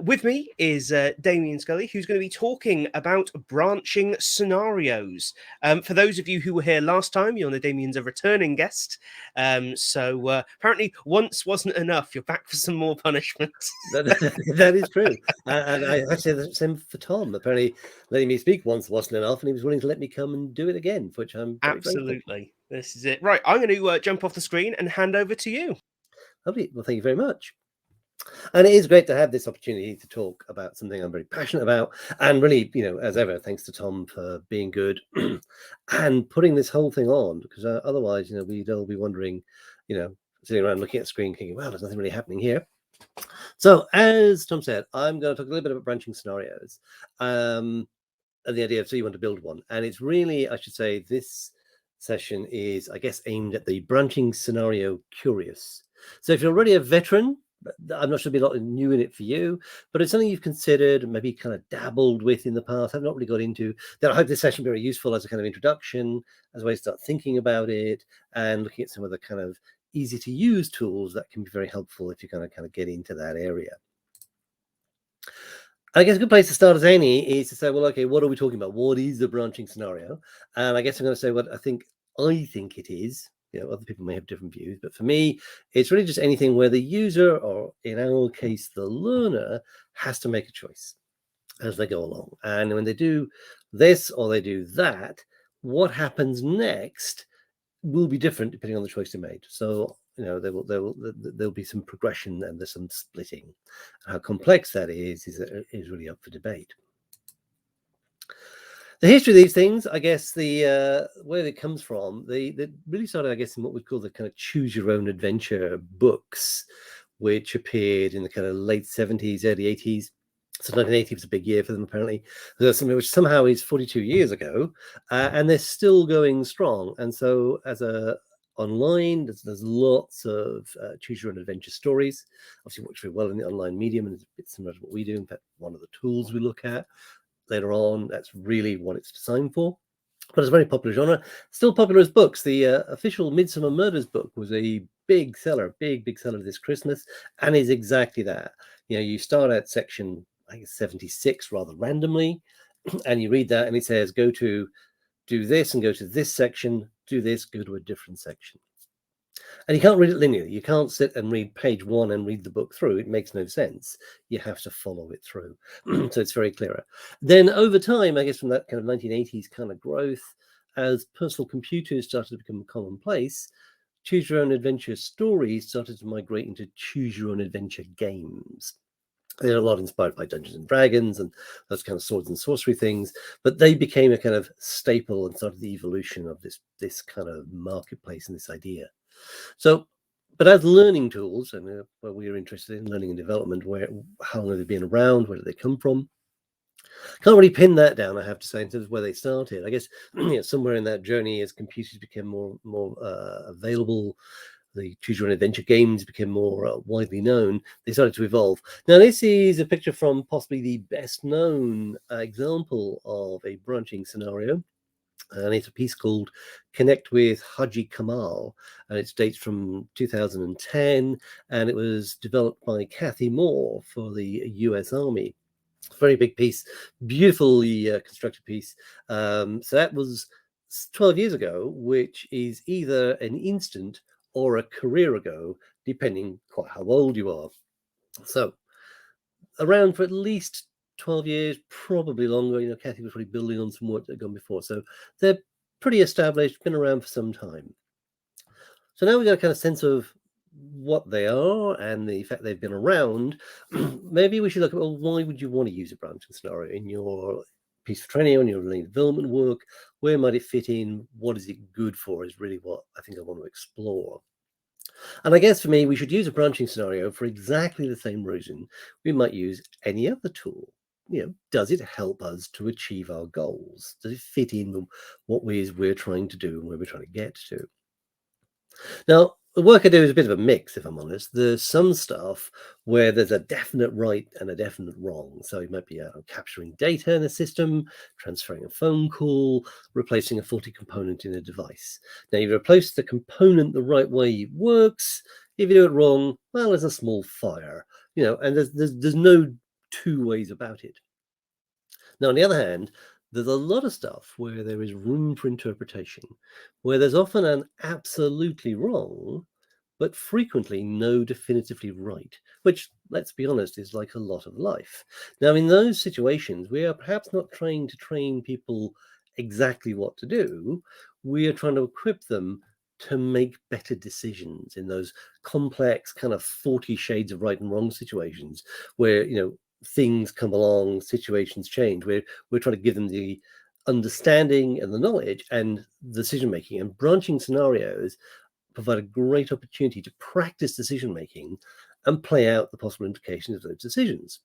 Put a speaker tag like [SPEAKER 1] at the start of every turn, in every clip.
[SPEAKER 1] With me is Damien Scully, who's going to be talking about branching scenarios. For those of you who were here last time, you'll know Damien's a returning guest. So apparently once wasn't enough. You're back for some more punishment.
[SPEAKER 2] That is true. And I had to say the same for Tom. Apparently letting me speak once wasn't enough, and he was willing to let me come and do it again, for which I'm very grateful.
[SPEAKER 1] Absolutely. This is it. Right, I'm going to jump off the screen and hand over to you.
[SPEAKER 2] Lovely. Well, thank you very much. And it is great to have this opportunity to talk about something I'm very passionate about. And really, as ever, thanks to Tom for being good and putting this whole thing on, because otherwise, we'd all be wondering, sitting around looking at the screen thinking, well, there's nothing really happening here. So as Tom said, I'm going to talk a little bit about branching scenarios. And the idea of, so you want to build one. And it's really, I should say, this session is, I guess, aimed at the branching scenario curious. So if you're already a veteran, I'm not sure there'll be a lot new in it for you, but it's something you've considered, maybe kind of dabbled with in the past, I've not really got into. Then I hope this session will be very useful as a kind of introduction, as a way to start thinking about it and looking at some of the kind of easy to use tools that can be very helpful if you're going to kind of get into that area. I guess a good place to start as any is to say, well, okay, what are we talking about? What is the branching scenario? And I guess I'm going to say what I think it is. Other people may have different views, but for me, it's really just anything where the user, or in our case, the learner, has to make a choice as they go along. And when they do this or they do that, what happens next will be different depending on the choice they made. So there'll be some progression and there's some splitting. How complex that is really up for debate. The history of these things, I guess, the where it comes from, they really started, I guess, in what we call the kind of choose your own adventure books, which appeared in the kind of late 70s, early 80s. So 1980 was a big year for them, apparently. There's something which somehow is 42 years ago, and they're still going strong. And so as a online, there's lots of choose your own adventure stories. Obviously works very well in the online medium, and it's a bit similar to what we do. In fact, one of the tools we look at later on, that's really what it's designed for. But it's a very popular genre, still popular as books. The official Midsummer Murders book was a big seller, big seller this Christmas, and is exactly that. You start at section, I guess, 76 rather randomly, and you read that and it says, go to do this and go to this section, do this, go to a different section. And you can't read it linearly. You can't sit and read page one and read the book through. It makes no sense. You have to follow it through. So it's very clearer. Then over time, I guess from that kind of 1980s kind of growth, as personal computers started to become commonplace, choose your own adventure stories started to migrate into choose your own adventure games. They're a lot inspired by Dungeons and Dragons and those kind of swords and sorcery things, but they became a kind of staple and started the evolution of this kind of marketplace and this idea. So, but as learning tools, and where we are interested in learning and development, how long have they been around? Where did they come from? Can't really pin that down, I have to say, in terms of where they started. I guess somewhere in that journey, as computers became more available, the choose your own adventure games became more widely known, they started to evolve. Now, this is a picture from possibly the best known example of a branching scenario. And it's a piece called Connect with Haji Kamal, and it dates from 2010, and it was developed by Kathy Moore for the US Army. Very big piece, beautifully constructed piece. So that was 12 years ago, which is either an instant or a career ago, depending quite how old you are. So around for at least 12 years, probably longer. Kathy was really building on some work that had gone before. So they're pretty established, been around for some time. So now we've got a kind of sense of what they are and the fact they've been around. Maybe we should look at, well, why would you want to use a branching scenario in your piece of training, on your learning development work? Where might it fit in? What is it good for is really what I think I want to explore. And I guess for me, we should use a branching scenario for exactly the same reason we might use any other tool. Does it help us to achieve our goals? Does it fit in with what we're trying to do and where we're trying to get to? Now, the work I do is a bit of a mix, if I'm honest. There's some stuff where there's a definite right and a definite wrong. So it might be capturing data in a system, transferring a phone call, replacing a faulty component in a device. Now, you replace the component the right way, it works. If you do it wrong, well, there's a small fire. and there's no two ways about it. Now, on the other hand, there's a lot of stuff where there is room for interpretation, where there's often an absolutely wrong, but frequently no definitively right, which, let's be honest, is like a lot of life. Now, in those situations, we are perhaps not trying to train people exactly what to do. We are trying to equip them to make better decisions in those complex kind of 40 shades of right and wrong situations where, things come along, situations change. We're trying to give them the understanding and the knowledge and decision making, and branching scenarios provide a great opportunity to practice decision making and play out the possible implications of those decisions.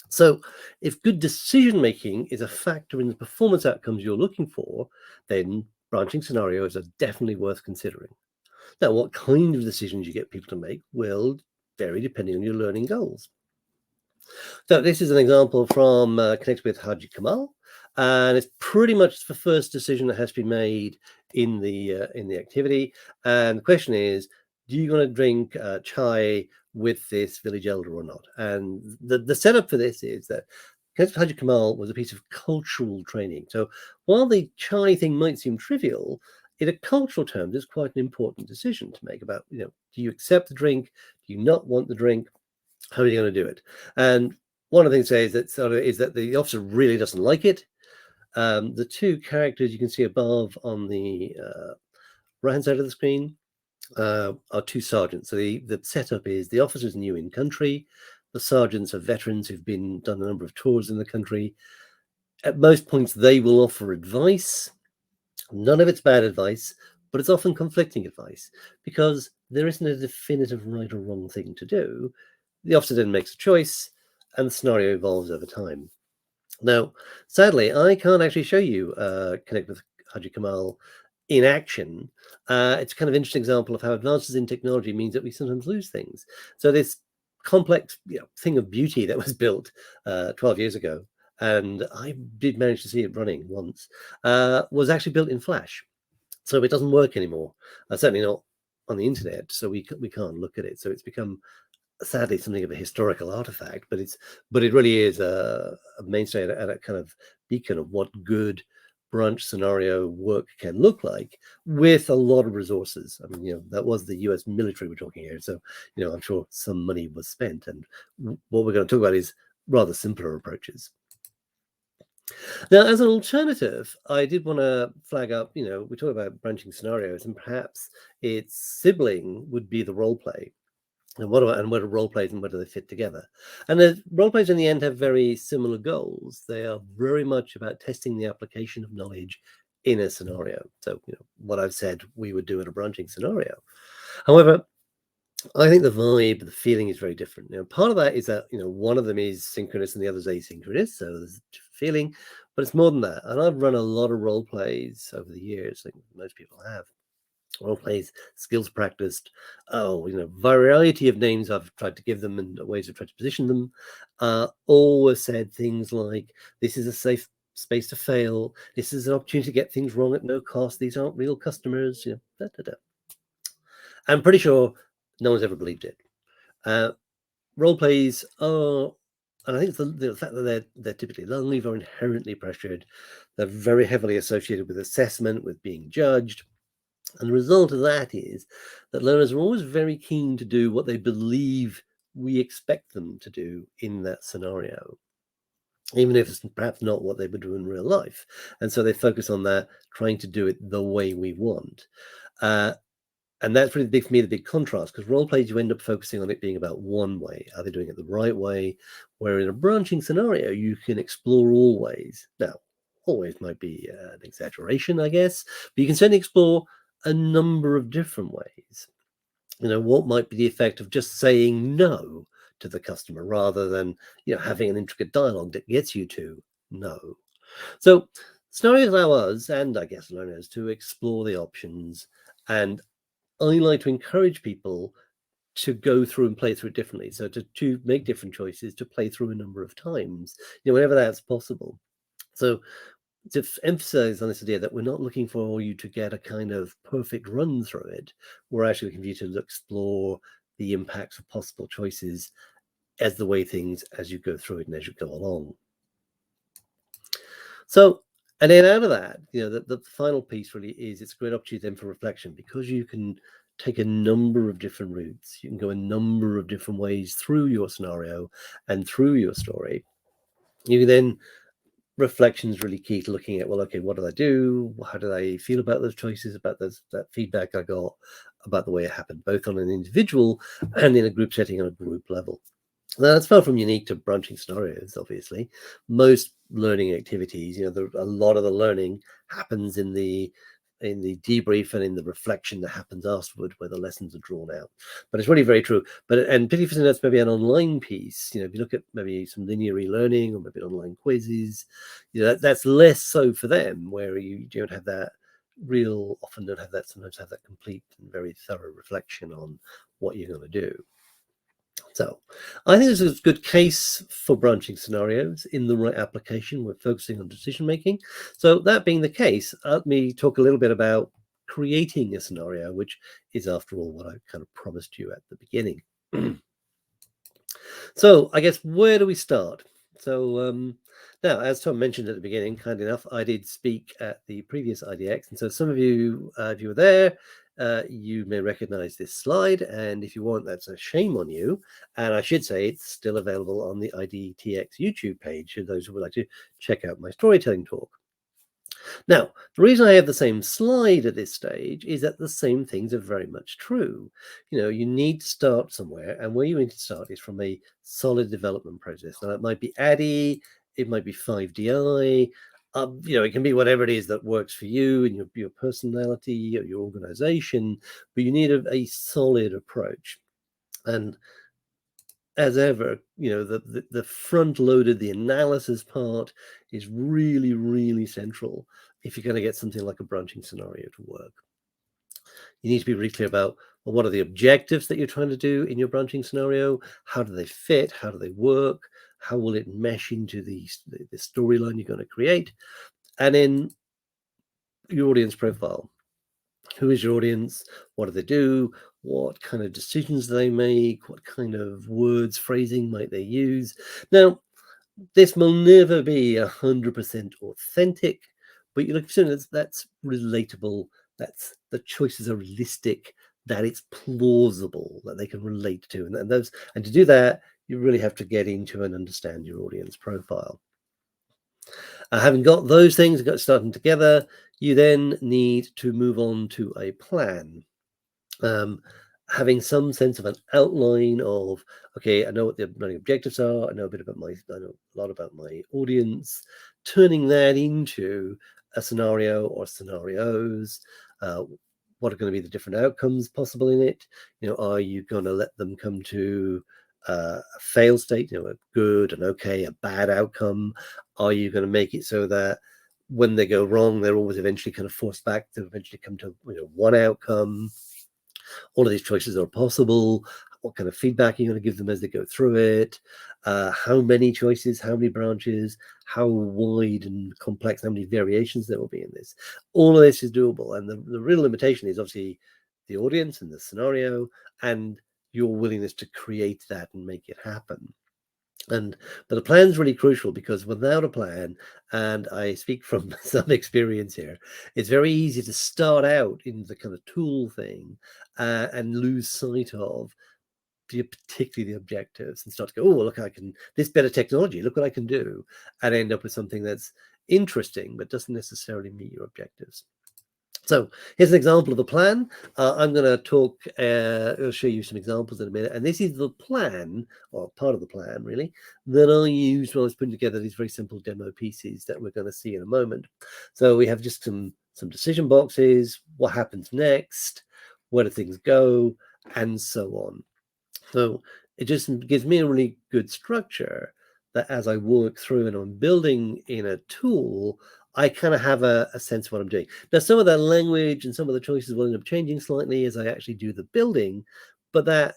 [SPEAKER 2] So if good decision making is a factor in the performance outcomes you're looking for, then branching scenarios are definitely worth considering. Now, what kind of decisions you get people to make will vary depending on your learning goals. So this is an example from Connect with Haji Kamal, and it's pretty much the first decision that has to be made in the activity. And the question is, do you want to drink chai with this village elder or not? And the setup for this is that Connect with Haji Kamal was a piece of cultural training. So while the chai thing might seem trivial, in a cultural terms, it's quite an important decision to make about, do you accept the drink? Do you not want the drink? How are you going to do it? And one of the things is that the officer really doesn't like it. The two characters you can see above on the right-hand side of the screen are two sergeants. So the setup is the officer's new in country. The sergeants are veterans who've done a number of tours in the country. At most points, they will offer advice. None of it's bad advice, but it's often conflicting advice because there isn't a definitive right or wrong thing to do. The officer then makes a choice, and the scenario evolves over time. Now, sadly, I can't actually show you Connect with Haji Kamal in action. It's a kind of interesting example of how advances in technology means that we sometimes lose things. So this complex thing of beauty that was built 12 years ago, and I did manage to see it running once, was actually built in Flash. So it doesn't work anymore, certainly not on the internet, so we can't look at it. So it's become, sadly, something of a historical artifact, but it really is a mainstay and a kind of beacon of what good branch scenario work can look like with a lot of resources. I mean, that was the US military we're talking here, so I'm sure some money was spent, and what we're going to talk about is rather simpler approaches. Now, as an alternative, I did want to flag up, we talk about branching scenarios, and perhaps its sibling would be the role play. And what are role plays and where do they fit together? And the role plays in the end have very similar goals. They are very much about testing the application of knowledge in a scenario. So, what I've said we would do in a branching scenario. However, I think the vibe, the feeling is very different. Part of that is that, one of them is synchronous and the other is asynchronous. So there's a different feeling, but it's more than that. And I've run a lot of role plays over the years, like most people have. Role plays, skills practiced, variety of names I've tried to give them and ways I've tried to position them. Always said things like, this is a safe space to fail. This is an opportunity to get things wrong at no cost. These aren't real customers. I'm pretty sure no one's ever believed it. Role plays are, and I think it's the fact that they're typically lonely, are inherently pressured. They're very heavily associated with assessment, with being judged. And the result of that is that learners are always very keen to do what they believe we expect them to do in that scenario, even if it's perhaps not what they would do in real life. And so they focus on that, trying to do it the way we want. And that's really big for me, the big contrast, because role plays, you end up focusing on it being about one way. Are they doing it the right way? Where in a branching scenario, you can explore all ways. Now, always might be an exaggeration, I guess, but you can certainly explore a number of different ways. What might be the effect of just saying no to the customer rather than, having an intricate dialogue that gets you to no. So scenarios allow us, and I guess learners, to explore the options. And I like to encourage people to go through and play through it differently. So to make different choices, to play through a number of times, whenever that's possible. So to emphasize on this idea that we're not looking for you to get a kind of perfect run through it. We're actually looking for you to explore the impacts of possible choices as the way things as you go through it and as you go along. So, and then out of that, the final piece really is it's a great opportunity then for reflection, because you can take a number of different routes. You can go a number of different ways through your scenario and through your story. You can then, reflection is really key to looking at, well, okay, what did I do? How did I feel about those choices, about that feedback I got, about the way it happened, both on an individual and in a group setting on a group level. Now, that's far from unique to branching scenarios, obviously. Most learning activities, a lot of the learning happens in the debrief and in the reflection that happens afterward, where the lessons are drawn out. But it's really very true. And particularly that's maybe an online piece. If you look at maybe some linear learning or maybe online quizzes, that's less so for them, where you don't have that sometimes have that complete and very thorough reflection on what you're going to do. So I think this is a good case for branching scenarios in the right application. We're focusing on decision making. So that being the case, let me talk a little bit about creating a scenario, which is, after all, what I kind of promised you at the beginning. So I guess, where do we start? So now, as Tom mentioned at the beginning, kind enough, I did speak at the previous iDTX. And so some of you, if you were there, you may recognize this slide. And if you weren't, that's a shame on you. And I should say it's still available on the iDTX YouTube page for those who would like to check out my storytelling talk. Now, the reason I have the same slide at this stage is that the same things are very much true. You need to start somewhere, and where you need to start is from a solid development process. Now, it might be ADDI, it might be 5DI, it can be whatever it is that works for you and your personality or your organization, but you need a solid approach. And as ever, the front-loaded, the analysis part is really, really central if you're going to get something like a branching scenario to work. You need to be really clear about, well, what are the objectives that you're trying to do in your branching scenario? How do they fit? How do they work? How will it mesh into the storyline you're going to create? And then your audience profile. Who is your audience? What do they do? What kind of decisions do they make? What kind of words, phrasing might they use? Now, this will never be 100% authentic, but you look at something that's relatable, that's the choices are realistic, that it's plausible, that they can relate to. And to do that, you really have to get into and understand your audience profile. Having got those things, got starting together, you then need to move on to a plan. Having some sense of an outline of, okay, I know what the learning objectives are, I know a lot about my audience, turning that into a scenario or scenarios. What are going to be the different outcomes possible in it? Are you going to let them come to a fail state, a good, an okay, a bad outcome? Are you going to make it so that when they go wrong, they're always eventually kind of forced back to eventually come to one outcome? All of these choices are possible. What kind of feedback are you going to give them as they go through it? How many choices, how many branches, how wide and complex, how many variations there will be in this? All of this is doable. And the real limitation is obviously the audience and the scenario and your willingness to create that and make it happen. But the plan is really crucial, because without a plan, and I speak from some experience here, it's very easy to start out in the kind of tool thing and lose sight of particularly the objectives, and start to go, oh, look, this better technology, look what I can do, and end up with something that's interesting but doesn't necessarily meet your objectives. So here's an example of a plan. I'm going to I'll show you some examples in a minute. And this is the plan, or part of the plan, really, that I used when I was putting together these very simple demo pieces that we're going to see in a moment. So we have just some decision boxes, what happens next, where do things go, and so on. So it just gives me a really good structure that as I work through and I'm building in a tool, I kind of have a sense of what I'm doing. Now, some of that language and some of the choices will end up changing slightly as I actually do the building, but that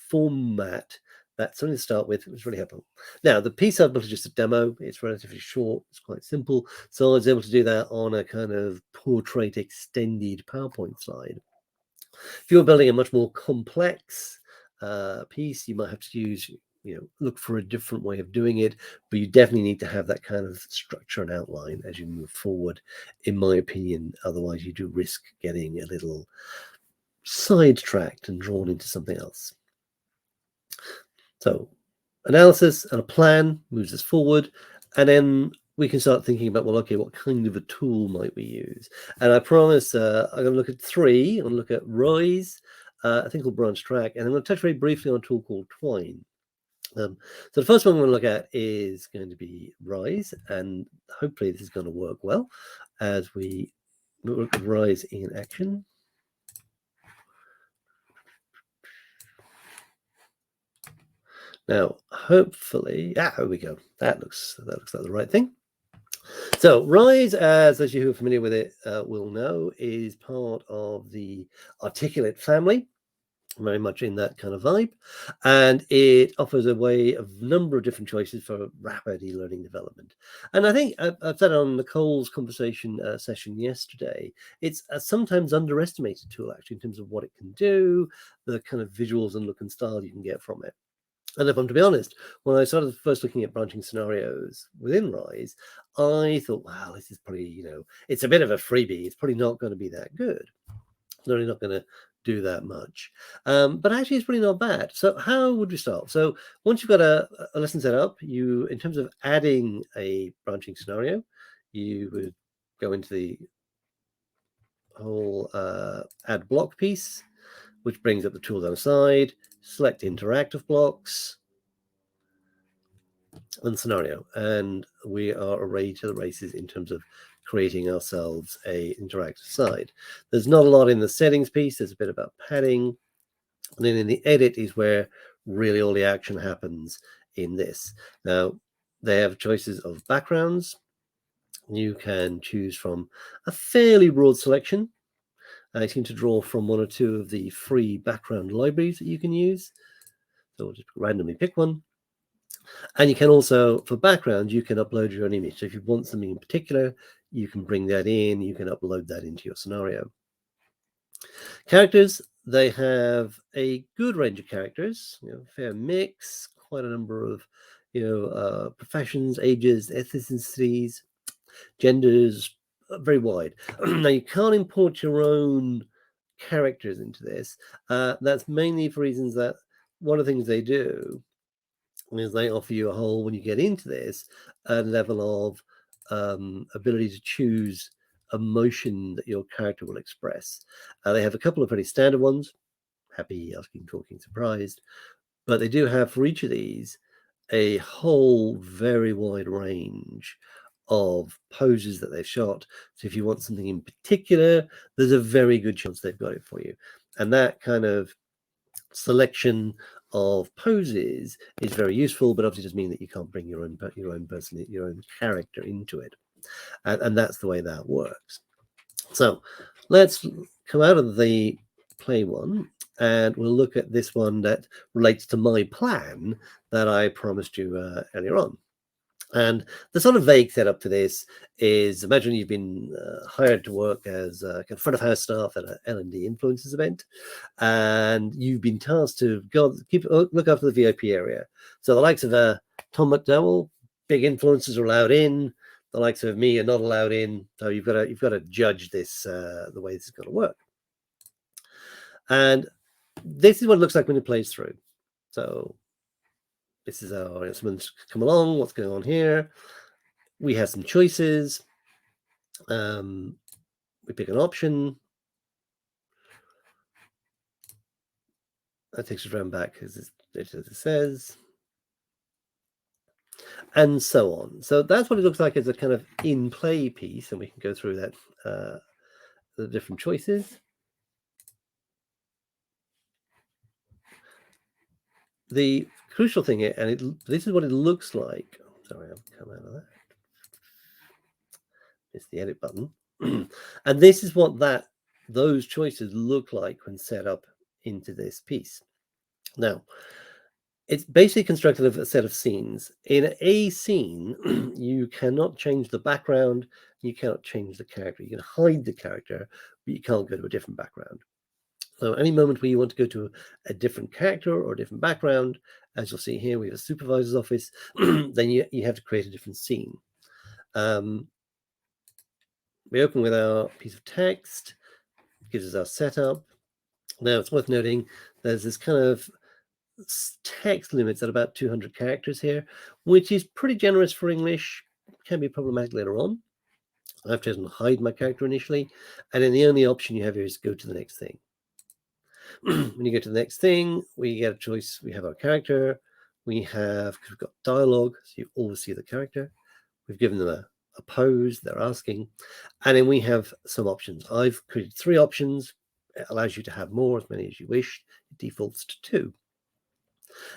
[SPEAKER 2] format, that's something to start with, was really helpful. Now, the piece I've built is just a demo. It's relatively short. It's quite simple. So I was able to do that on a kind of portrait extended PowerPoint slide. If you're building a much more complex piece, you might have to use, look for a different way of doing it, but you definitely need to have that kind of structure and outline as you move forward, in my opinion. Otherwise, you do risk getting a little sidetracked and drawn into something else. So analysis and a plan moves us forward, and then we can start thinking about, well, okay, what kind of a tool might we use? And I promise I'm going to look at 3. I'm going to look at Rise, a thing called Brunch Track, and I'm going to touch very briefly on a tool called Twine. So the first one I'm going to look at is going to be Rise, and hopefully this is going to work well as we look at Rise in action. Now, hopefully, here we go. That looks like the right thing. So Rise, as those of you who are familiar with it will know, is part of the Articulate family, very much in that kind of vibe, and it offers a number of different choices for rapid e-learning development. And I think I've said on Nicole's conversation session yesterday, it's a sometimes underestimated tool actually in terms of what it can do, the kind of visuals and look and style you can get from it. And if I'm to be honest, when I started first looking at branching scenarios within Rise, I thought, wow, this is probably, it's a bit of a freebie. It's probably not going to be that good. It's really not going to do that much. But actually, it's pretty not bad. So how would we start? So once you've got a lesson set up, in terms of adding a branching scenario, you would go into the whole add block piece, which brings up the tool down the side, select interactive blocks and scenario, and we are arrayed to the races in terms of creating ourselves a interactive side. There's not a lot in the settings piece. There's a bit about padding, and then in the edit is where really all the action happens in this. Now they have choices of backgrounds. You can choose from a fairly broad selection. I seem to draw from 1 or 2 of the free background libraries that you can use. So we'll just randomly pick one. And you can also, for background, you can upload your own image. So if you want something in particular, you can bring that in, you can upload that into your scenario. Characters, they have a good range of characters, fair mix, quite a number of, professions, ages, ethnicities, genders, very wide. Now, you can't import your own characters into this. That's mainly for reasons that one of the things they do is they offer you when you get into this, a level of ability to choose emotion that your character will express. They have a couple of pretty standard ones: happy, asking, talking, surprised. But they do have for each of these a whole very wide range of poses that they've shot. So if you want something in particular, there's a very good chance they've got it for you. And that kind of selection of poses is very useful, but obviously does mean that you can't bring your own person, your own character into it, and that's the way that works. So let's come out of the play one, and we'll look at this one that relates to my plan that I promised you earlier on. And the sort of vague setup for this is, imagine you've been hired to work as front of house staff at an L&D influencers event, and you've been tasked to look after the VIP area. So the likes of Tom McDowell, big influencers are allowed in. The likes of me are not allowed in. So you've got to judge this the way this is going to work. And this is what it looks like when it plays through. So this is how someone's come along. What's going on here? We have some choices. We pick an option. That takes us around back as it says. And so on. So that's what it looks like as a kind of in-play piece. And we can go through that, the different choices. The crucial thing, and this is what it looks like. Sorry, I've come out of that. It's the edit button. And this is what those choices look like when set up into this piece. Now, it's basically constructed of a set of scenes. In a scene, you cannot change the background, you cannot change the character. You can hide the character, but you can't go to a different background. So any moment where you want to go to a different character or a different background, as you'll see here, we have a supervisor's office, then you have to create a different scene. We open with our piece of text, gives us our setup. Now it's worth noting there's this kind of text limits at about 200 characters here, which is pretty generous for English, can be problematic later on. I've chosen to hide my character initially, and then the only option you have here is go to the next thing. When you go to the next thing, we get a choice. We have our character, we've got dialogue, so you always see the character. We've given them a pose they're asking, and then we have some options. I've created 3 options. It allows you to have more, as many as you wish. It defaults to 2.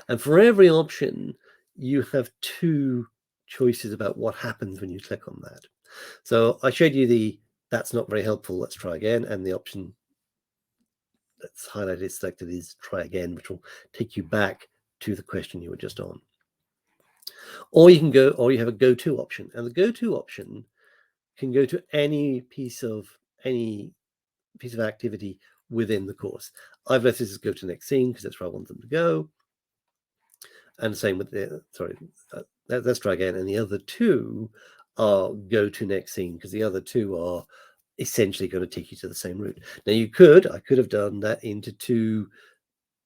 [SPEAKER 2] And for every option, you have 2 choices about what happens when you click on that. So I showed you that's not very helpful, let's try again, and the option that's highlighted selected is try again, which will take you back to the question you were just on. Or you have a go-to option, and the go-to option can go to any piece of activity within the course. I've let this go to the next scene because that's where I want them to go. And the same with let's try again. And the other 2 are go to next scene because the other 2 are essentially going to take you to the same route. Now I could have done that into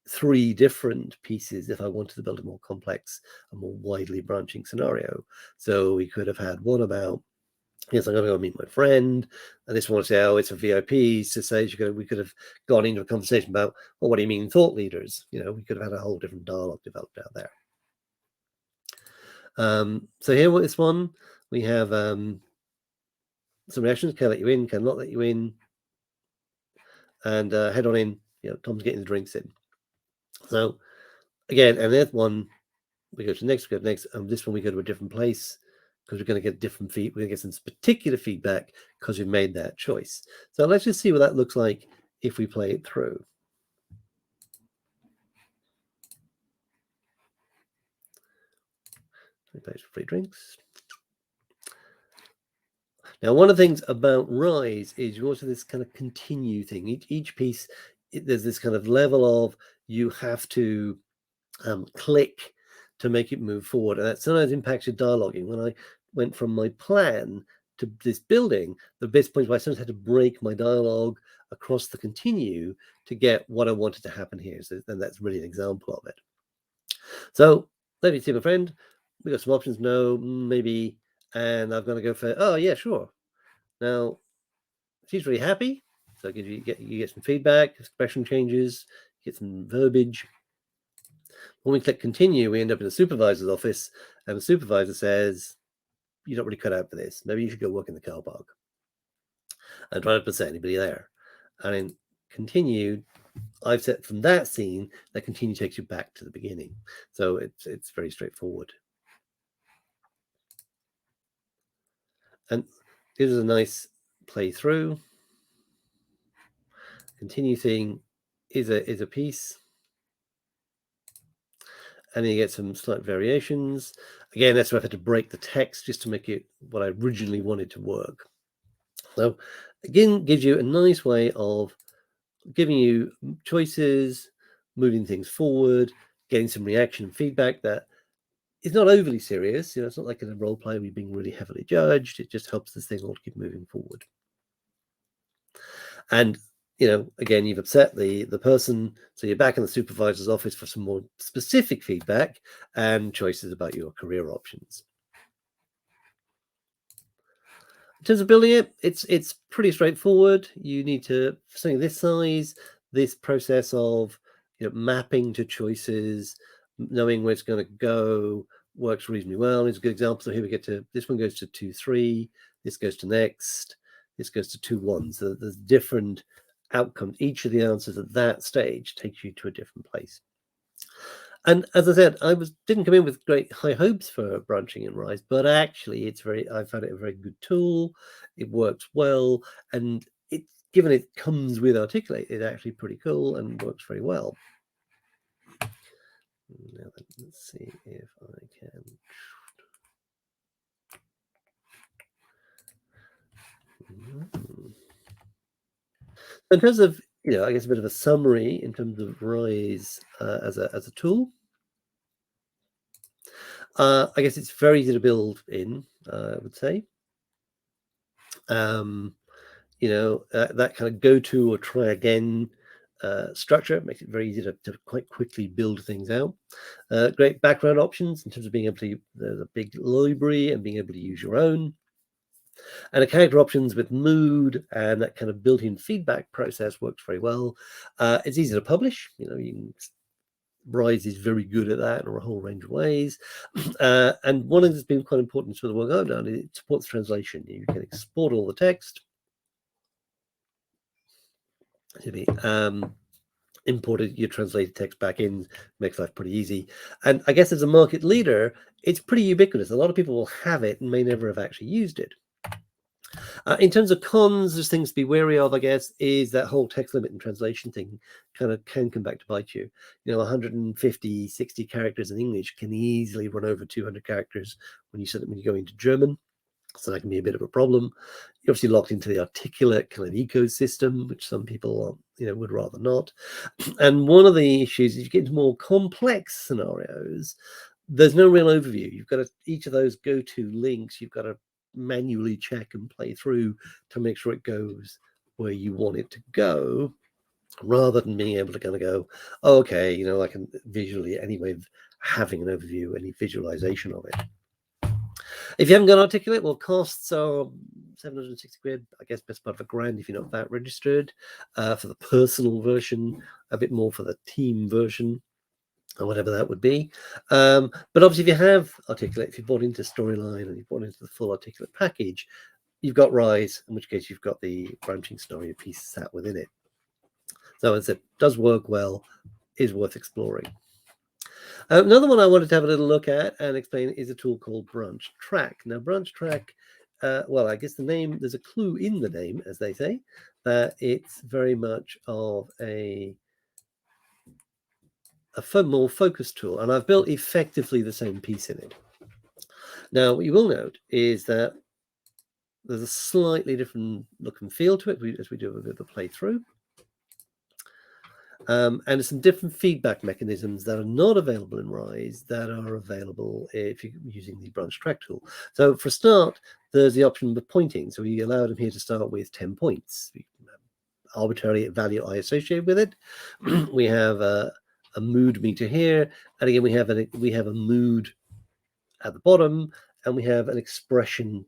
[SPEAKER 2] 3 different pieces if I wanted to build a more complex, a more widely branching scenario. So we could have had one about, yes, I'm going to go meet my friend, and this one to say, oh, it's a VIP. So say we could have gone into a conversation about, well, what do you mean thought leaders? We could have had a whole different dialogue developed out there. So here with this one, we have some reactions. Can I let you in? Can not let you in? And head on in. Tom's getting the drinks in. So again, and that one, we go to next, this one we go to a different place because we're going to get different feedback. We're going to get some particular feedback because we've made that choice. So let's just see what that looks like if we play it through. We play for free drinks. Now, one of the things about Rise is you also have this kind of continue thing. Each piece, there's this kind of level of you have to click to make it move forward, and that sometimes impacts your dialoguing. When I went from my plan to this building, the best point where I sometimes had to break my dialogue across the continue to get what I wanted to happen here. So, and that's really an example of it. So let me see my friend. We got some options. No, maybe, and I'm going to go for, oh yeah, sure. Now she's really happy, so you get some feedback, expression changes, get some verbiage. When we click continue, we end up in the supervisor's office, and the supervisor says, you're not really cut out for this. Maybe you should go work in the car park. And try not to say anybody there. And then continue, I've set from that scene, that continue takes you back to the beginning. So it's very straightforward. And this is a nice playthrough. Continue thing is a piece. And then you get some slight variations. Again, that's where I've had to break the text just to make it what I originally wanted to work. So again, gives you a nice way of giving you choices, moving things forward, getting some reaction and feedback that is not overly serious. It's not like in a role play where you're being really heavily judged. It just helps this thing all keep moving forward. And again, you've upset the person, so you're back in the supervisor's office for some more specific feedback and choices about your career options. In terms of building it, it's pretty straightforward. You need to, for something this size, this process of mapping to choices, knowing where it's going to go, works reasonably well. It's a good example. So here we get to, this one goes to 2, 3, this goes to next, this goes to 2, 1. So there's different outcomes. Each of the answers at that stage takes you to a different place. And as I said, didn't come in with great high hopes for branching in Rise, but actually I found it a very good tool. It works well, and given it comes with Articulate, it's actually pretty cool and works very well. Now let's see if I can. In terms of I guess a bit of a summary in terms of Rise as a tool. I guess it's very easy to build in, I would say. That kind of go to or try again structure makes it very easy to quite quickly build things out. Great background options in terms of being able to, there's a big library and being able to use your own. And the character options with mood and that kind of built-in feedback process works very well. It's easy to publish. Rise is very good at that in a whole range of ways. And one thing that's been quite important for the work I've done is it supports translation. You can export all the text. Imported your translated text back in, makes life pretty easy. And I guess as a market leader, it's pretty ubiquitous. A lot of people will have it and may never have actually used it. In terms of cons, there's things to be wary of, I guess, is that whole text limit and translation thing kind of can come back to bite you. 150, 60 characters in English can easily run over 200 characters when you go into German. So that can be a bit of a problem. You're obviously locked into the articulate kind of ecosystem, which some people would rather not. And one of the issues is you get into more complex scenarios. There's no real overview. You've got to, each of those go-to links, you've got to manually check and play through to make sure it goes where you want it to go, rather than being able to kind of go, oh, okay, I can visually anyway, having an overview, any visualization of it. If you haven't got Articulate, well, costs are 760 quid, I guess best part of £1,000 if you're not that registered. For the personal version, a bit more for the team version, or whatever that would be. But obviously, if you have Articulate, if you bought into Storyline and you bought into the full Articulate package, you've got Rise, in which case you've got the branching scenario piece sat within it. So as I said, does work well, is worth exploring. Another one I wanted to have a little look at and explain is a tool called Brunch Track. Now, Brunch Track, well, I guess the name, there's a clue in the name, as they say, that it's very much of a more focused tool. And I've built effectively the same piece in it. Now, what you will note is that there's a slightly different look and feel to it as we do a bit of a playthrough. And there's some different feedback mechanisms that are not available in Rise that are available if you're using the Brunch Track tool. So for a start, there's the option of pointing. So we allowed them here to start with 10 points. Arbitrary value I associate with it. We have a mood meter here, and again we have a mood at the bottom, and we have an expression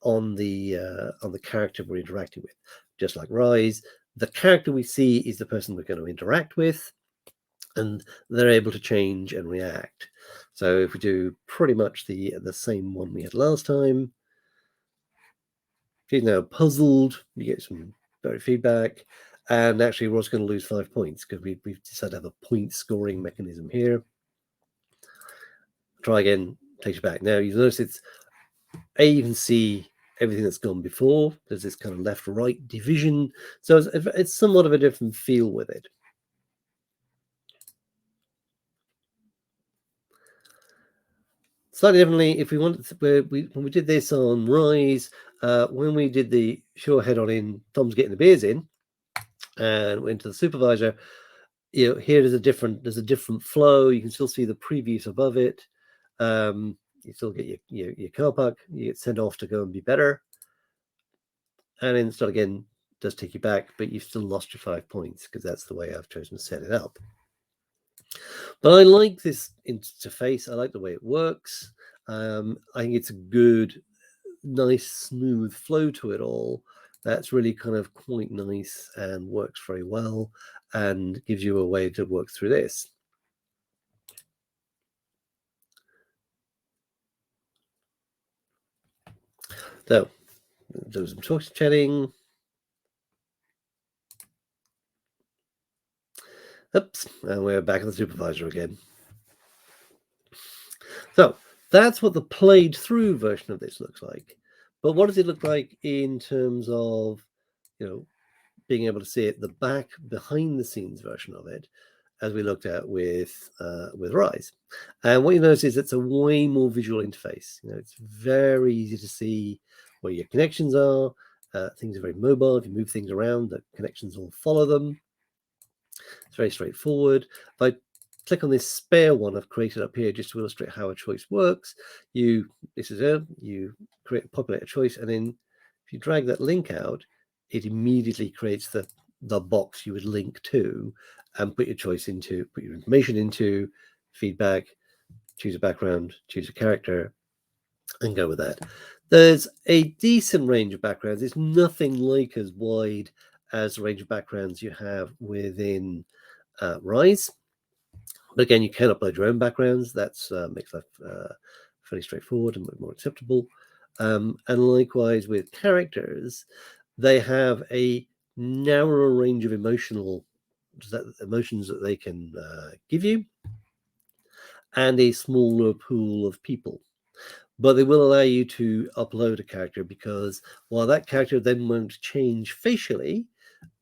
[SPEAKER 2] on the character we're interacting with. Just like Rise, the character we see is the person we're going to interact with, and they're able to change and react. So if we do pretty much the same one we had last time, she's now puzzled, you get some better feedback, and actually Rod's going to lose 5 points because we've decided to have a point scoring mechanism here. Try again, takes you back. Now you notice you can see everything that's gone before. There's this kind of left-right division. So it's somewhat of a different feel with it. Slightly differently, if we wanted to, when we did this on Rise, when we did the sure head on in, Tom's getting the beers in, and went to the supervisor. Here there's a different flow. You can still see the previews above it. You still get your car park. You get sent off to go and be better. And then start again does take you back, but you've still lost your 5 points because that's the way I've chosen to set it up. But I like this interface. I like the way it works. I think it's a good, nice, smooth flow to it all. That's really kind of quite nice and works very well and gives you a way to work through this. So, do some chatting. Oops, and we're back at the supervisor again. So that's what the played through version of this looks like. But what does it look like in terms of, being able to see it, the behind the scenes version of it, as we looked at with Rise? And what you notice is it's a way more visual interface. It's very easy to see where your connections are. Things are very mobile. If you move things around, the connections will follow them. It's very straightforward. If I click on this spare one I've created up here just to illustrate how a choice works, this is it, you populate a choice, and then if you drag that link out, it immediately creates the box you would link to and put your choice into, put your information into, feedback, choose a background, choose a character, and go with that. There's a decent range of backgrounds. It's nothing like as wide as the range of backgrounds you have within Rise. But again, you can upload your own backgrounds. That makes life fairly straightforward and more acceptable. And likewise with characters, they have a narrower range of emotions that they can give you, and a smaller pool of people. But they will allow you to upload a character, because while that character then won't change facially,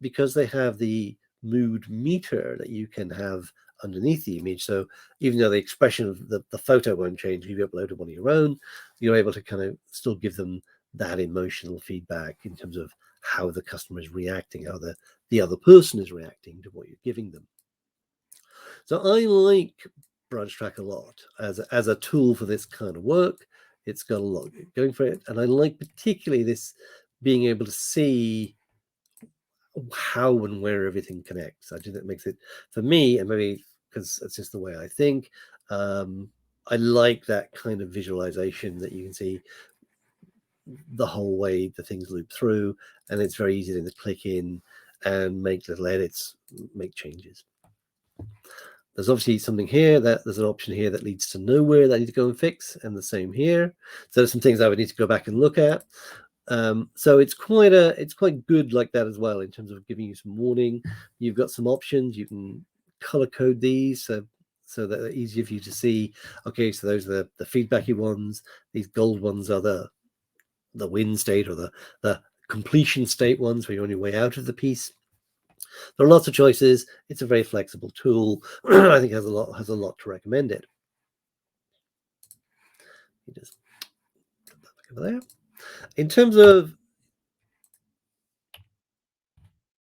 [SPEAKER 2] because they have the mood meter that you can have underneath the image. So even though the expression of the photo won't change, if you uploaded one of your own, you're able to kind of still give them that emotional feedback in terms of how the customer is reacting, how the other person is reacting to what you're giving them. So I like Brunch Track a lot as a tool for this kind of work. It's got a lot going for it, and I like particularly this being able to see how and where everything connects. I think that makes it, for me, and maybe because it's just the way I think, I like that kind of visualization that you can see the whole way the things loop through, and it's very easy to click in and make little edits, make changes. There's obviously something here there's an option here that leads to nowhere that I need to go and fix, and the same here. So there's some things I would need to go back and look at. So it's quite good like that as well, in terms of giving you some warning. You've got some options. You can color code these so that they're easier for you to see. Okay, so those are the feedbacky ones. These gold ones are the win state, or the completion state ones, where you're on your way out of the piece. There are lots of choices. It's a very flexible tool. I think has a lot to recommend it. You just put that back over there. In terms of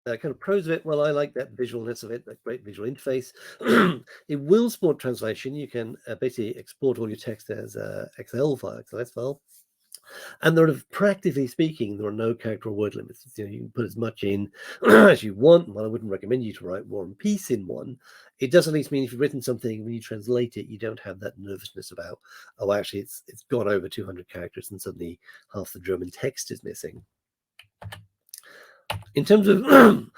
[SPEAKER 2] kind of pros of it, well, I like that visualness of it, that great visual interface. It will support translation. You can basically export all your text as XLS file. And there are, practically speaking, there are no character or word limits. You can put as much in as you want. Well, I wouldn't recommend you to write War and Peace in one. It does at least mean if you've written something, when you translate it, you don't have that nervousness about, oh, actually, it's gone over 200 characters and suddenly half the German text is missing. In terms of,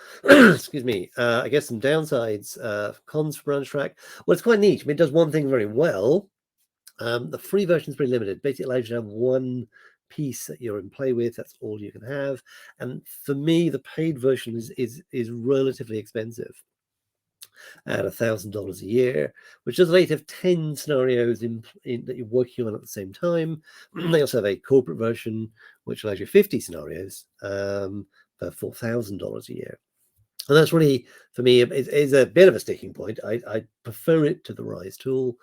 [SPEAKER 2] excuse me, I guess some downsides, cons for Brunch Track. Well, it's quite neat. I mean, it does one thing very well. The free version is pretty limited. Basically, it allows you to have one piece that you're in play with. That's all you can have. And for me, the paid version is relatively expensive at $1,000 a year, which does allow you to have 10 scenarios in that you're working on at the same time. They also have a corporate version, which allows you 50 scenarios for $4,000 a year. And that's really, for me, is a bit of a sticking point. I prefer it to the Rise tool,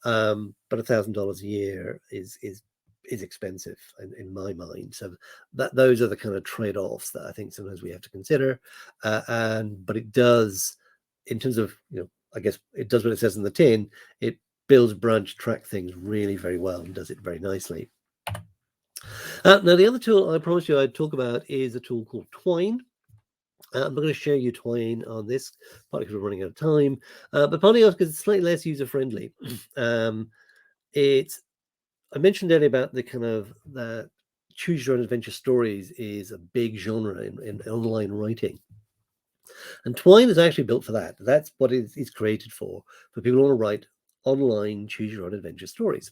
[SPEAKER 2] but $1,000 a year is expensive in my mind. So those are the kind of trade-offs that I think sometimes we have to consider. But it does, in terms of, I guess it does what it says in the tin. It builds Brunch Track things really very well and does it very nicely. Now, the other tool I promised you I'd talk about is a tool called Twine. I'm not going to show you Twine on this, partly because we're running out of time, but partly also because it's slightly less user-friendly. I mentioned earlier about the kind of the choose your own adventure stories is a big genre in online writing. And Twine is actually built for that. That's what it's created for people who want to write online choose your own adventure stories.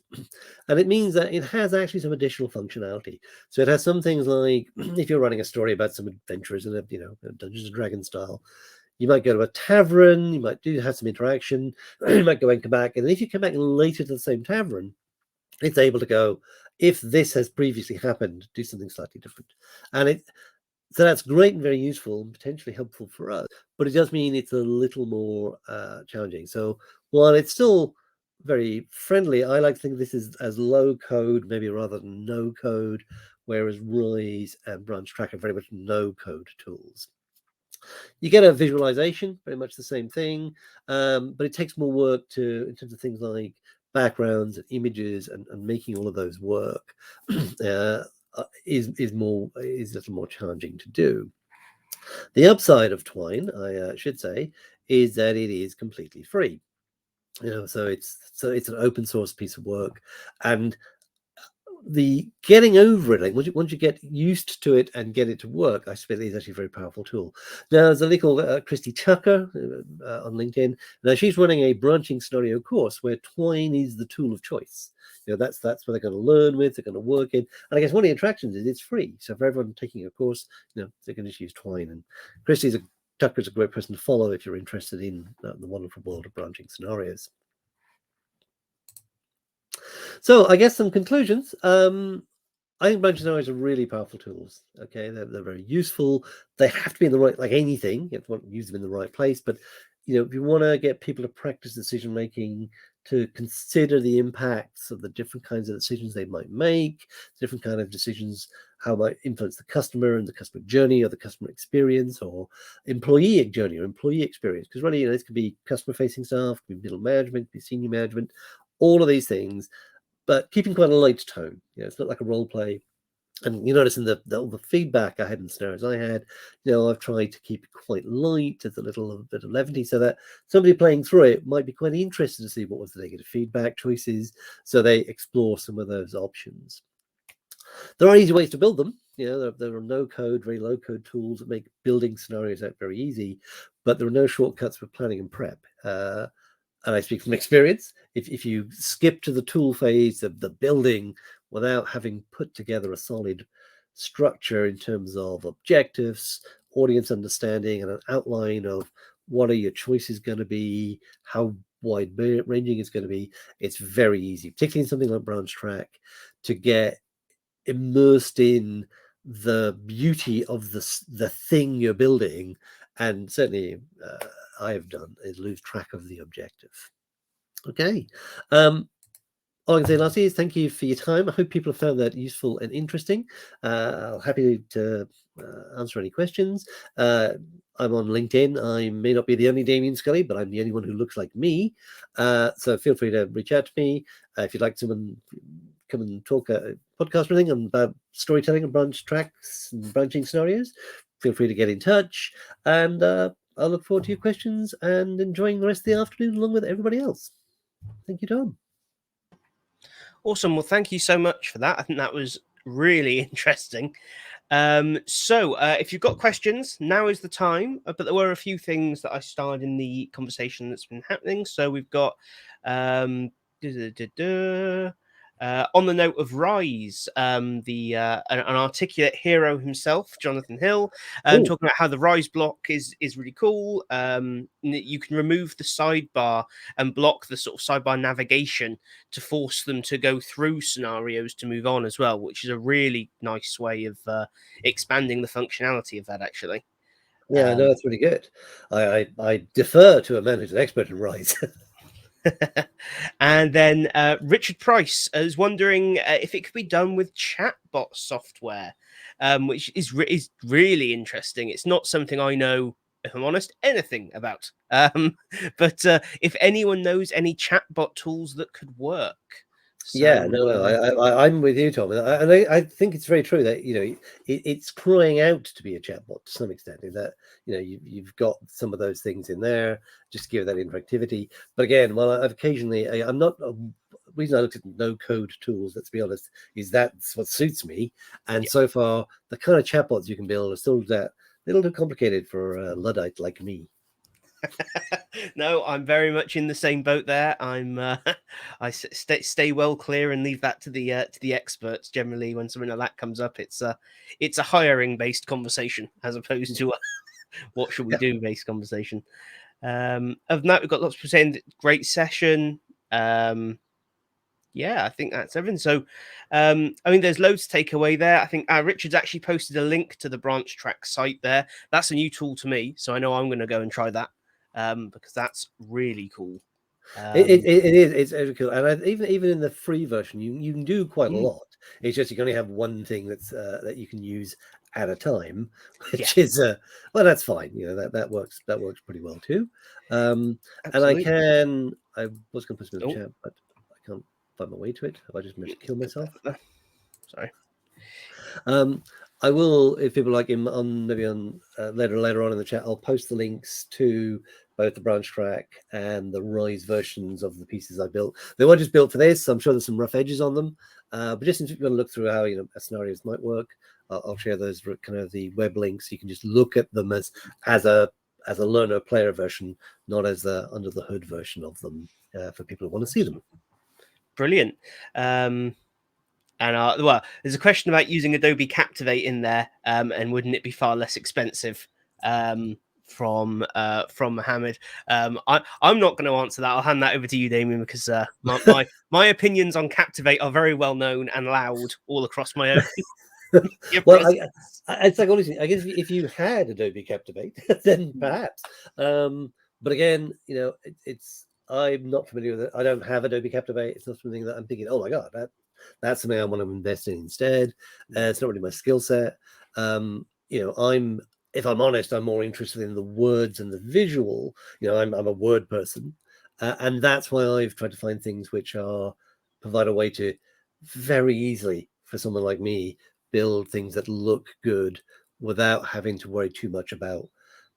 [SPEAKER 2] And it means that it has actually some additional functionality. So it has some things like, if you're writing a story about some adventurers in a Dungeons and Dragons style, you might go to a tavern, you might have some interaction, you might go and come back, and if you come back later to the same tavern, it's able to go, if this has previously happened, do something slightly different. And so that's great and very useful and potentially helpful for us, but it does mean it's a little more challenging. So while it's still very friendly, I like to think of this as low code, maybe rather than no code, whereas Rise and Brunch Track are very much no code tools. You get a visualization, very much the same thing, but it takes more work in terms of things like backgrounds and images and making all of those work is a little more challenging to do. The upside of Twine, I should say, is that it is completely free. So it's an open source piece of work, and the getting over it, like once you get used to it and get it to work, I suppose it is actually a very powerful tool. Now, there's a lady called Christy Tucker on LinkedIn. Now, she's running a branching scenario course where Twine is the tool of choice. That's what they're going to learn with, they're going to work in. And I guess one of the attractions is it's free. So for everyone taking a course, they can just use Twine. And Tucker's a great person to follow if you're interested in the wonderful world of branching scenarios. So I guess some conclusions. I think branching scenarios are really powerful tools. Okay, they're very useful. They have to be in the right, like anything, you have to use them in the right place. But if you want to get people to practice decision making, to consider the impacts of the different kinds of decisions they might make, different kind of decisions, how might influence the customer and the customer journey or the customer experience or employee journey or employee experience. Because really, this could be customer facing staff, could be middle management, could be senior management, all of these things, but keeping quite a light tone. It's not like a role play. And you notice in the feedback I had in scenarios I had, I've tried to keep it quite light, with a little bit of levity, so that somebody playing through it might be quite interested to see what was the negative feedback choices, so they explore some of those options. There are easy ways to build them. There are no code, very low code tools that make building scenarios out very easy, but there are no shortcuts for planning and prep. And I speak from experience. If you skip to the tool phase of the building without having put together a solid structure in terms of objectives, audience understanding, and an outline of what are your choices going to be, how wide ranging it's going to be, it's very easy, particularly in something like Brunch Track, to get immersed in the beauty of the thing you're building. And certainly I have done is lose track of the objective. Okay. All I can say lastly is thank you for your time. I hope people have found that useful and interesting. I'm happy to answer any questions. I'm on LinkedIn. I may not be the only Damien Scully, but I'm the only one who looks like me. So feel free to reach out to me. If you'd like someone come and talk a podcast or anything about storytelling and branch tracks and branching scenarios, feel free to get in touch. And I'll look forward to your questions and enjoying the rest of the afternoon along with everybody else. Thank you, Tom.
[SPEAKER 1] Awesome. Well, thank you so much for that. I think that was really interesting. So if you've got questions, now is the time. But there were a few things that I started in the conversation that's been happening. So we've got on the note of Rise, an articulate hero himself, Jonathan Hill, talking about how the Rise block is really cool. You can remove the sidebar and block the sort of sidebar navigation to force them to go through scenarios to move on as well, which is a really nice way of expanding the functionality of that, actually.
[SPEAKER 2] Yeah, no, that's really good. I defer to a man who's an expert in Rise.
[SPEAKER 1] And then Richard Price is wondering if it could be done with chatbot software, which is really interesting. It's not something I know, if I'm honest, anything about. But if anyone knows any chatbot tools that could work. So,
[SPEAKER 2] yeah, no, I'm with you, Tom, and I think it's very true that it's crying out to be a chatbot to some extent. In that you've got some of those things in there just to give that interactivity. But again, while I've occasionally, I'm not. Reason I looked at no code tools, let's be honest, is that's what suits me. And so far, the kind of chatbots you can build are still that little too complicated for a Luddite like me.
[SPEAKER 1] No, I'm very much in the same boat there. I stay well clear and leave that to the experts. Generally, when something like that comes up, it's a hiring based conversation as opposed to a what should we do based conversation. Other than that, we've got lots of people saying great session. Yeah, I think that's everything. So, I mean, there's loads to take away there. I think Richard's actually posted a link to the Branch Track site there. That's a new tool to me, so I know I'm going to go and try that because that's really cool.
[SPEAKER 2] It is. It's very cool, and even in the free version, you can do quite a lot. It's just you can only have one thing that's that you can use at a time, which
[SPEAKER 1] Yeah,
[SPEAKER 2] is well, that's fine. You know, that works pretty well too. And
[SPEAKER 1] absolutely.
[SPEAKER 2] I was going to put some in the
[SPEAKER 1] Oh,
[SPEAKER 2] chat, but I can't find my way to it. Have I just managed to kill myself?
[SPEAKER 1] sorry.
[SPEAKER 2] I will, if people like him, on maybe on later on in the chat, I'll post the links to both the Brunch Track and the Rise versions of the pieces I built. They weren't just built for this. I'm sure there's some rough edges on them, but just if you want to look through how scenarios might work, I'll share those kind of the web links. You can just look at them as a learner player version, not as the under the hood version of them for people who want to see them.
[SPEAKER 1] Brilliant. And well, there's a question about using Adobe Captivate in there, and wouldn't it be far less expensive? From Mohammed. I'm not going to answer that. I'll hand that over to you, Damien, because my opinions on Captivate are very well known and loud all across my own.
[SPEAKER 2] Well, it's like honestly, I guess if you had Adobe Captivate, then perhaps. But again, it's I'm not familiar with it. I don't have Adobe Captivate. It's not something that I'm thinking, oh my god, that's something I want to invest in instead. It's not really my skill set. If I'm honest, I'm more interested in the words and the visual. I'm a word person, and that's why I've tried to find things which provide a way to very easily, for someone like me, build things that look good without having to worry too much about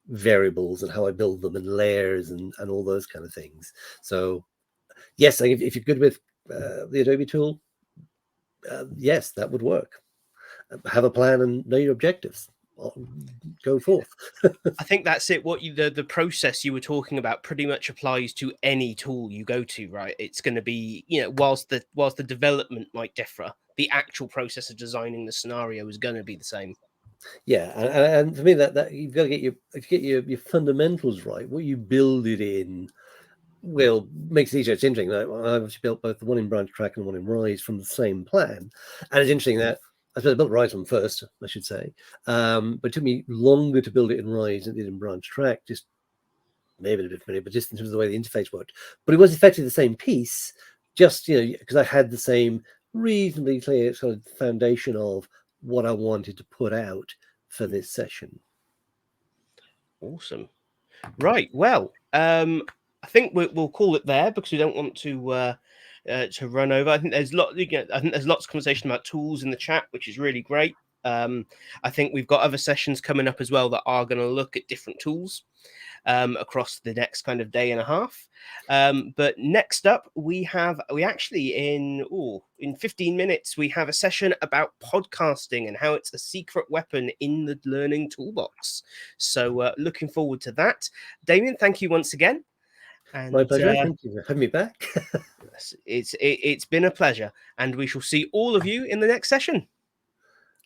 [SPEAKER 2] variables and how I build them and layers and all those kind of things. So yes, if you're good with the Adobe tool, yes, that would work. Have a plan and know your objectives. Go forth.
[SPEAKER 1] I think that's it. The process you were talking about pretty much applies to any tool you go to, right? It's going to be, whilst the development might differ, the actual process of designing the scenario is going to be the same.
[SPEAKER 2] Yeah, and for me, that you've got to get your fundamentals right. What you build it in makes it easier. It's interesting that I've actually built both the one in Brunch Track and the one in Rise from the same plan, and it's interesting that I suppose I built Rise one first, I should say, but it took me longer to build it in Rise than it did in Brunch Track. Just maybe a bit familiar, but just in terms of the way the interface worked. But it was effectively the same piece, just because I had the same reasonably clear sort of foundation of what I wanted to put out for this session.
[SPEAKER 1] Awesome. Right. Well, I think we'll call it there because we don't want to run over. I think there's lots of conversation about tools in the chat, which is really great. I think we've got other sessions coming up as well that are going to look at different tools across the next kind of day and a half. But next up, we actually in 15 minutes, we have a session about podcasting and how it's a secret weapon in the learning toolbox. So looking forward to that. Damien, thank you once again. And
[SPEAKER 2] my pleasure. Thank you for having me back.
[SPEAKER 1] it's been a pleasure, and we shall see all of you in the next session.